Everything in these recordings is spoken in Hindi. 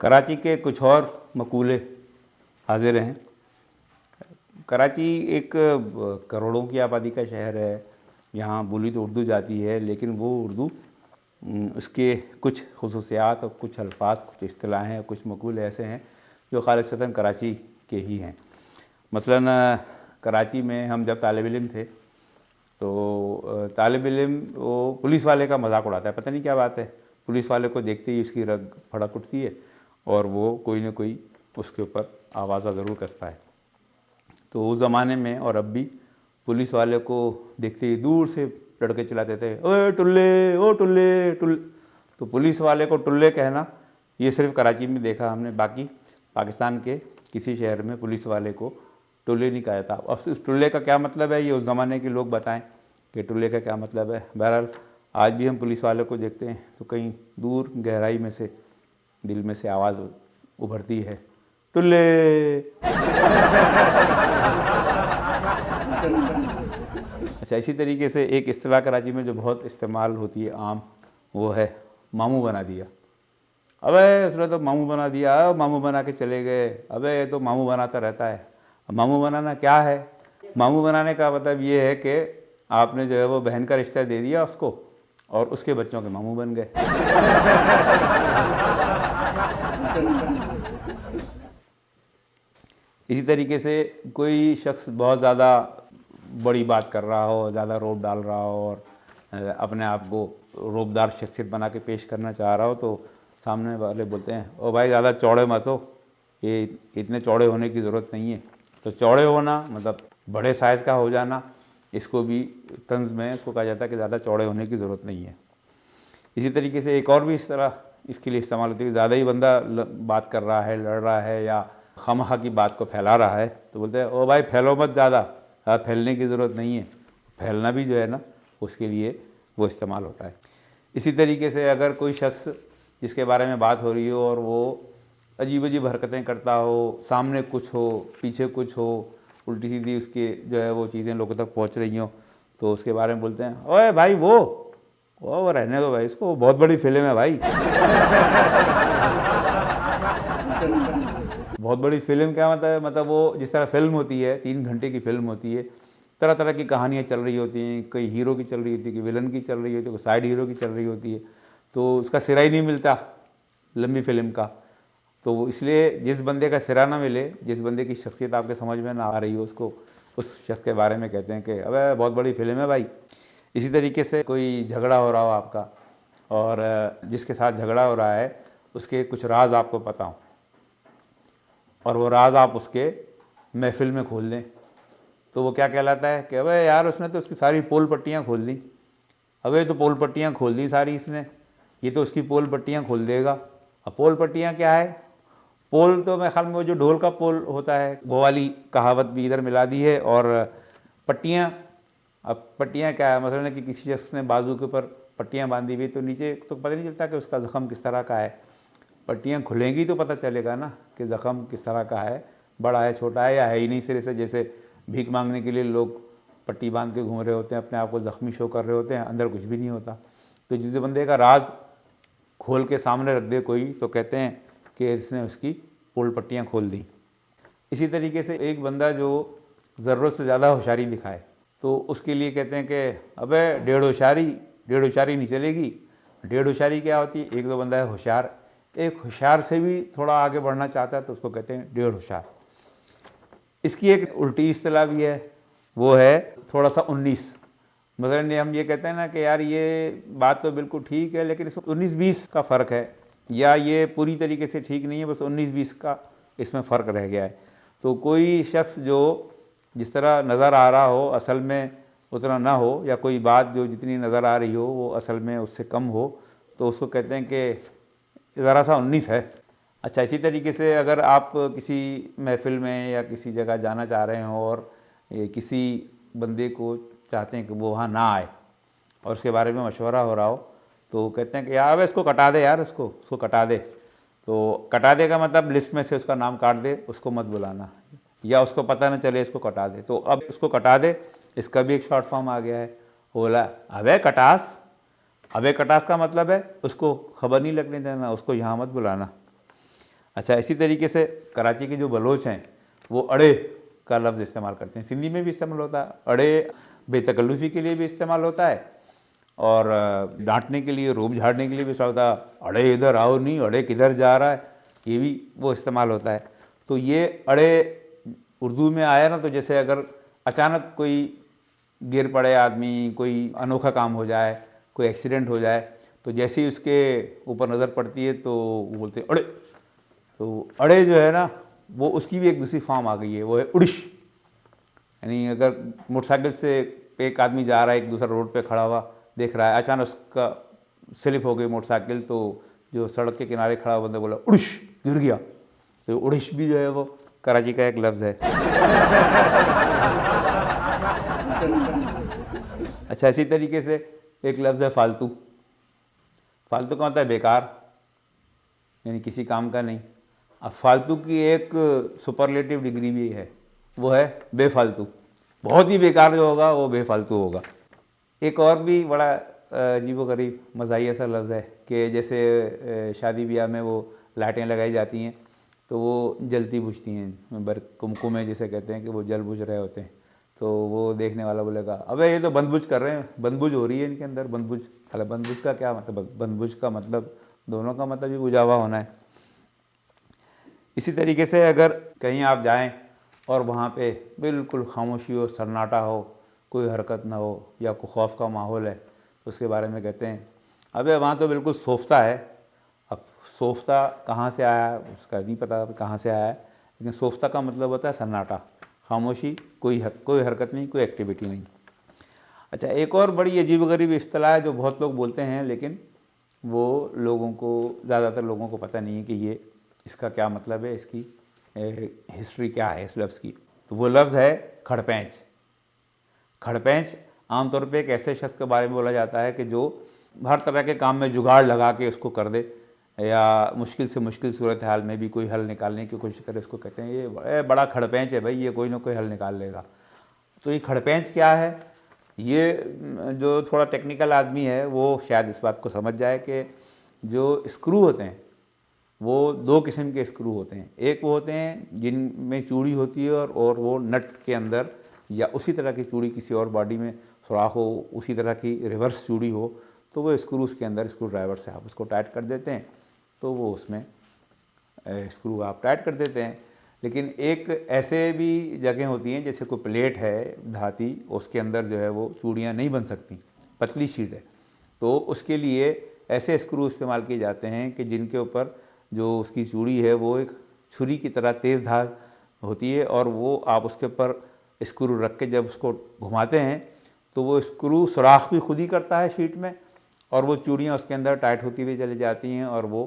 कराची के कुछ और मकूले हाजिर हैं। कराची एक करोड़ों की आबादी का शहर है। यहाँ बोली तो उर्दू जाती है, लेकिन वो उर्दू उसके कुछ खुसूसियात और कुछ अल्फाज, कुछ इस्तिलाहें, कुछ मकूले ऐसे हैं जो खालिसतन कराची के ही हैं। मसलन कराची में हम जब तालिब इल्म थे तो तालिब इल्म वो पुलिस वाले का मजाक उड़ाता है, पता नहीं क्या बात है, पुलिस वाले को देखते ही उसकी रग फड़क उठती है और वो कोई ना कोई उसके ऊपर आवाज़ा ज़रूर कसता है। तो उस ज़माने में और अब भी पुलिस वाले को देखते ही दूर से लड़के चिल्लाते थे, ओए टुल्ले, ओ टुल्ले टुल्ले। तो पुलिस वाले को टुल्ले कहना ये सिर्फ कराची में देखा हमने, बाकी पाकिस्तान के किसी शहर में पुलिस वाले को टुल्ले नहीं कहा जाता। अब उस टुल्ले का क्या मतलब है ये उस ज़माने के लोग बताएं कि टुल्ले का क्या मतलब है। बहरहाल आज भी हम पुलिस वाले को देखते हैं तो कहीं दूर गहराई में से दिल में से आवाज़ उभरती है, टुल्ले। अच्छा, इसी तरीके से एक इस्तिलाह कराची में जो बहुत इस्तेमाल होती है आम, वो है मामू बना दिया। अबे उसने तो मामू बना दिया, मामू बना के चले गए, अबे ये तो मामू बनाता रहता है। मामू बनाना क्या है? मामू बनाने का मतलब ये है कि आपने जो है वो बहन का रिश्ता दे दिया उसको और उसके बच्चों के मामू बन गए। इसी तरीके से कोई शख्स बहुत ज़्यादा बड़ी बात कर रहा हो, ज़्यादा रौब डाल रहा हो और अपने आप को रौबदार शख्सियत बना के पेश करना चाह रहा हो तो सामने वाले बोलते हैं, ओ भाई ज़्यादा चौड़े मत हो, ये इतने चौड़े होने की ज़रूरत नहीं है। तो चौड़े होना मतलब बड़े साइज़ का हो जाना, इसको भी तंज़ में इसको कहा जाता है कि ज़्यादा चौड़े होने की ज़रूरत नहीं है। इसी तरीके से एक और भी इस तरह इसके लिए इस्तेमाल होती है, ज़्यादा ही बंदा बात कर रहा है, लड़ रहा है या खामखा की बात को फैला रहा है तो बोलते हैं, ओ भाई फैलो मत ज़्यादा, फैलने की ज़रूरत नहीं है। फैलना भी जो है ना उसके लिए वो इस्तेमाल होता है। इसी तरीके से अगर कोई शख्स जिसके बारे में बात हो रही हो और वो अजीब अजीब हरकतें करता हो, सामने कुछ हो, पीछे कुछ हो, उल्टी सीधी उसके जो है वो चीज़ें लोगों तक पहुंच रही हों, तो उसके बारे में बोलते हैं, ओए भाई वो रहने दो भाई इसको, वो बहुत बड़ी फिल्म है भाई। बहुत बड़ी फिल्म क्या मतलब वो जिस तरह फिल्म होती है, 3 घंटे की फिल्म होती है, तरह तरह की कहानियाँ चल रही होती हैं, कई हीरो की चल रही होती है, कोई विलन की चल रही होती है, कोई साइड हीरो की चल रही होती है, तो उसका सिरा ही नहीं मिलता लंबी फिल्म का। तो इसलिए जिस बंदे का सिरा ना मिले, जिस बंदे की शख्सियत आपके समझ में ना आ रही हो, उसको उस शख्स के बारे में कहते हैं कि अबे बहुत बड़ी फिल्म है भाई। इसी तरीके से कोई झगड़ा हो रहा हो आपका और जिसके साथ झगड़ा हो रहा है उसके कुछ राज आपको पता हो और वो राज आप उसके महफिल में खोल दें तो वो क्या कहलाता है कि अबे यार उसने तो उसकी सारी पोल पट्टियाँ खोल दी, अबे तो पोल पट्टियाँ खोल दी सारी इसने, ये तो उसकी पोल पट्टियाँ खोल देगा। अब पोल पट्टियाँ क्या है? पोल तो मेरे ख्याल में वो जो ढोल का पोल होता है वो वाली कहावत भी इधर मिला दी है। और पट्टियाँ, अब पट्टियाँ क्या है? मसलन कि किसी शख्स ने बाजू के ऊपर पट्टियाँ बांधी हुई तो नीचे तो पता नहीं चलता कि उसका ज़ख़म किस तरह का है। पट्टियाँ खुलेंगी तो पता चलेगा ना कि ज़ख़म किस तरह का है, बड़ा है, छोटा है या है ही नहीं सिरे से। जैसे भीख मांगने के लिए लोग पट्टी बांध के घूम रहे होते हैं, अपने आप को ज़ख्मी शो कर रहे होते हैं, अंदर कुछ भी नहीं होता। तो जिस बंदे का राज खोल के सामने रख दे कोई तो कहते हैं कि इसने उसकी पोल पट्टियाँ खोल दी। इसी तरीके से एक बंदा जो ज़रूरत से ज़्यादा होशियारी दिखाए तो उसके लिए कहते हैं कि अबे डेढ़ होशियारी नहीं चलेगी। डेढ़ होशियारी क्या होती है? एक तो बंदा है होशियार, एक होशियार से भी थोड़ा आगे बढ़ना चाहता है तो उसको कहते हैं डेढ़ होशियार। इसकी एक उल्टी इस्तिलाह भी है, वो है थोड़ा सा 19। मसलन हम ये कहते हैं ना कि यार ये बात तो बिल्कुल ठीक है लेकिन इसमें 19-20 का फ़र्क है, या ये पूरी तरीके से ठीक नहीं है, बस 19-20 का इसमें फ़र्क रह गया है। तो कोई शख्स जो जिस तरह नज़र आ रहा हो असल में उतना ना हो, या कोई बात जो जितनी नज़र आ रही हो वो असल में उससे कम हो, तो उसको कहते हैं कि ज़रा सा 19 है। अच्छा, इसी तरीके से अगर आप किसी महफ़िल में या किसी जगह जाना चाह रहे हो और किसी बंदे को चाहते हैं कि वो वहाँ ना आए और उसके बारे में मशवरा हो रहा हो तो कहते हैं कि यार इसको कटा दे, यार उसको कटा दे। तो कटा दे का मतलब लिस्ट में से उसका नाम काट दे, उसको मत बुलाना, या उसको पता न चले इसको कटा दे। तो अब इसको कटा दे, इसका भी एक शॉर्ट फॉर्म आ गया है, बोला अबे कटास। अबे कटास का मतलब है उसको खबर नहीं लगने देना, उसको यहाँ मत बुलाना। अच्छा, इसी तरीके से कराची के जो बलोच हैं वो अड़े का लफ्ज़ इस्तेमाल करते हैं, सिंधी में भी इस्तेमाल होता है। अड़े बेतकल्लुफ़ी के लिए भी इस्तेमाल होता है और डांटने के लिए, रोब झाड़ने के लिए भी इस्तेमाल होता है। अड़े इधर आओ नहीं, अड़े किधर जा रहा है, ये भी वो इस्तेमाल होता है। तो ये अड़े उर्दू में आया ना, तो जैसे अगर अचानक कोई गिर पड़े आदमी, कोई अनोखा काम हो जाए, कोई एक्सीडेंट हो जाए, तो जैसे ही उसके ऊपर नज़र पड़ती है तो वो बोलते हैं अड़े। तो अड़े जो है ना, वो उसकी भी एक दूसरी फॉर्म आ गई है, वो है उड़िश। यानी अगर मोटरसाइकिल से एक आदमी जा रहा है, एक दूसरा रोड पे खड़ा हुआ देख रहा है, अचानक उसका स्लिप हो गई मोटरसाइकिल, तो जो सड़क के किनारे खड़ा बंदा बोला उड़िश, गिर गया। तो उड़िश भी जो है वो कराची का एक लफ्ज़ है। अच्छा, इसी तरीके से एक लफ्ज़ है फालतू। फालतू का मतलब है बेकार, यानी किसी काम का नहीं। अब फालतू की एक सुपरलेटिव डिग्री भी है, वो है बेफालतू। बहुत ही बेकार जो होगा वो बेफालतू होगा। एक और भी बड़ा अजीबोगरीब मज़ाहिया सा लफ्ज़ है कि जैसे शादी ब्याह में वो लाइटें लगाई जाती हैं तो वो जलती बुझती हैं, कुमकुमे जिसे कहते हैं कि वो जल बुझ रहे होते हैं। तो वो देखने वाला बोलेगा अबे ये तो बंदबुझ कर रहे हैं, बंदबुझ हो रही है इनके अंदर, बंदबुझ। हालांकि बंदबुझ का क्या मतलब, बंदबुझ का मतलब दोनों का मतलब ही बुझा हुआ होना है। इसी तरीके से अगर कहीं आप जाएं और वहाँ पे बिल्कुल खामोशी हो, सन्नाटा हो, कोई हरकत ना हो या कोई खौफ का माहौल है, तो उसके बारे में कहते हैं अबे वहाँ तो बिल्कुल सोफ्ता है। अब सोफ्ता कहाँ से आया उसका नहीं पता कहाँ से आया है, लेकिन सोफ्ता का मतलब होता है सन्नाटा, खामोशी, कोई हरकत नहीं, कोई एक्टिविटी नहीं। अच्छा, एक और बड़ी अजीबोगरीब इस्तिलाह है जो बहुत लोग बोलते हैं, लेकिन वो लोगों को, ज़्यादातर लोगों को पता नहीं है कि ये इसका क्या मतलब है, इसकी हिस्ट्री क्या है इस लफ्ज़ की। तो वो लफ्ज़ है खड़पेंच। खड़पेंच आमतौर पे एक ऐसे शख्स के बारे में बोला जाता है कि जो हर तरह के काम में जुगाड़ लगा के उसको कर दे, या मुश्किल से मुश्किल सूरत हाल में भी कोई हल निकालने की कोशिश करे, उसको कहते हैं ये बड़ा खड़पेंच है भाई, ये कोई ना कोई हल निकाल लेगा। तो ये खड़पेंच क्या है, ये जो थोड़ा टेक्निकल आदमी है वो शायद इस बात को समझ जाए कि जो स्क्रू होते हैं वो दो किस्म के स्क्रू होते हैं। एक वो होते हैं जिनमें चूड़ी होती है और वो नट के अंदर या उसी तरह की चूड़ी किसी और बॉडी में सुराख हो, उसी तरह की रिवर्स चूड़ी हो, तो वो स्क्रू उसके अंदर, स्क्रू ड्राइवर से आप उसको टाइट कर देते हैं तो वो उसमें स्क्रू आप टाइट कर देते हैं। लेकिन एक ऐसे भी जगह होती हैं जैसे कोई प्लेट है धाती, उसके अंदर जो है वो चूड़ियाँ नहीं बन सकती, पतली शीट है, तो उसके लिए ऐसे स्क्रू इस्तेमाल किए जाते हैं कि जिनके ऊपर जो उसकी चूड़ी है वो एक छुरी की तरह तेज़ धार होती है, और वो आप उसके ऊपर स्क्रू रख के जब उसको घुमाते हैं तो वो स्क्रू सुराख भी खुद ही करता है शीट में, और वो चूड़ियाँ उसके अंदर टाइट होती हुई चली जाती हैं और वो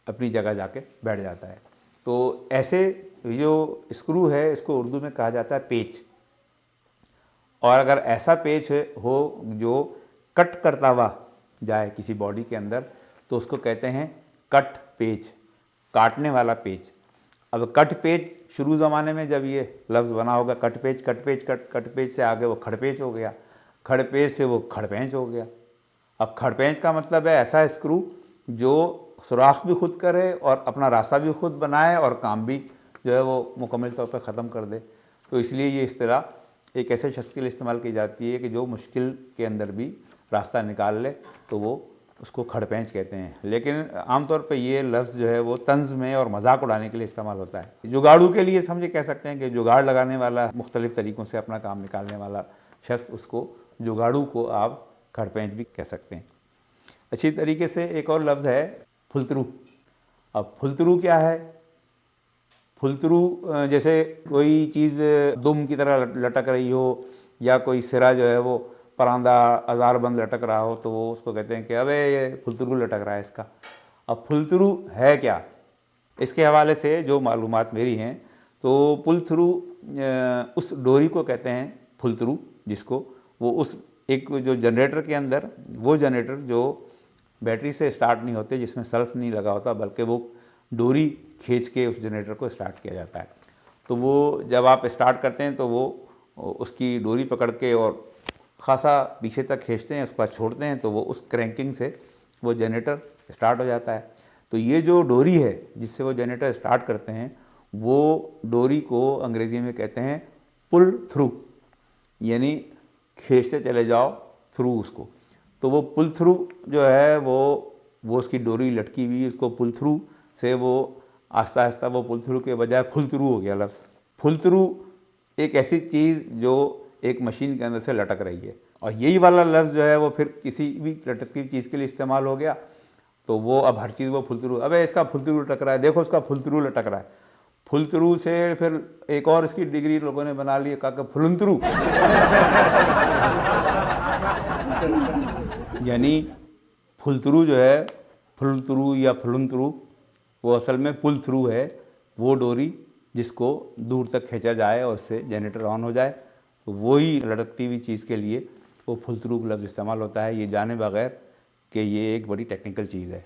अपनी जगह जाके बैठ जाता है। तो ऐसे जो स्क्रू है इसको उर्दू में कहा जाता है पेच। और अगर ऐसा पेच हो जो कट करता हुआ जाए किसी बॉडी के अंदर तो उसको कहते हैं कट पेच, काटने वाला पेच। अब कट पेच शुरू ज़माने में जब ये लफ्ज़ बना होगा कट पेच से आगे वो खड़पेच हो गया, खड़पेच से वो खड़पेंच हो गया। अब खड़पेंच का मतलब है ऐसा स्क्रू जो सुराख भी खुद करे और अपना रास्ता भी खुद बनाए और काम भी जो है वो मुकम्मल तौर पर ख़त्म कर दे। तो इसलिए ये इस्तिलाह एक ऐसे शख्स के लिए इस्तेमाल की जाती है कि जो मुश्किल के अंदर भी रास्ता निकाल ले, तो वो उसको खड़पेंच कहते हैं। लेकिन आमतौर पे ये लफ्ज़ जो है वो तंज़ में और मजाक उड़ाने के लिए इस्तेमाल होता है। जुगाड़ू के लिए समझे कह सकते हैं कि जुगाड़ लगाने वाला, मुख्तलिफ़ तरीक़ों से अपना काम निकालने वाला शख्स, उसको जुगाड़ू को आप खड़पेंच भी कह सकते हैं। अच्छी तरीके से एक और लफ्ज़ है फुलतरू। अब फुलतरू क्या है? फुलतरू जैसे कोई चीज़ दुम की तरह लटक रही हो या कोई सिरा जो है वो परांदा अज़ारबंद लटक रहा हो, तो वो उसको कहते हैं कि अबे ये फुलतरू लटक रहा है इसका। अब फुलतरू है क्या, इसके हवाले से जो मालूमात मेरी हैं तो फुलतरू उस डोरी को कहते हैं फुलतरू, जिसको वो उस एक जो जनरेटर के अंदर, वो जनरेटर जो बैटरी से स्टार्ट नहीं होते, जिसमें सल्फ नहीं लगा होता, बल्कि वो डोरी खींच के उस जनरेटर को स्टार्ट किया जाता है। तो वो जब आप स्टार्ट करते हैं तो वो उसकी डोरी पकड़ के और ख़ासा पीछे तक खींचते हैं, उसके बाद छोड़ते हैं, तो वो उस क्रैंकिंग से वो जनरेटर स्टार्ट हो जाता है। तो ये जो डोरी है जिससे वो जनरेटर स्टार्ट करते हैं, वो डोरी को अंग्रेज़ी में कहते हैं पुल थ्रू, यानी खींचते चले जाओ थ्रू उसको। तो वो पुल थ्रू जो है वो उसकी डोरी लटकी हुई, उसको पुल थ्रू से वो आहिस्ता आहिस्ता वो पुल थ्रू के बजाय फुल थ्रू हो गया लफ्ज़। फुल थ्रू एक ऐसी चीज़ जो एक मशीन के अंदर से लटक रही है, और यही वाला लफ्ज़ जो है वो फिर किसी भी लटकती चीज़ के लिए इस्तेमाल हो गया। तो वो अब हर चीज़ वो फुल थ्रू, अबे इसका फुल थ्रू लटक रहा है, देखो इसका फुल थ्रू लटक रहा है। फुल थ्रू से फिर एक और इसकी डिग्री लोगों ने बना ली, कहा कि फुलंथ्रू यानी फुल थ्रू जो है, फुल थ्रू या फुलंथ्रू, वो असल में पुल थ्रू है, वो डोरी जिसको दूर तक खींचा जाए और उससे जनरेटर ऑन हो जाए। तो वही लटकती हुई चीज़ के लिए वो फुल थ्रू लफ्ज़ इस्तेमाल होता है, ये जाने बगैर कि ये एक बड़ी टेक्निकल चीज़ है।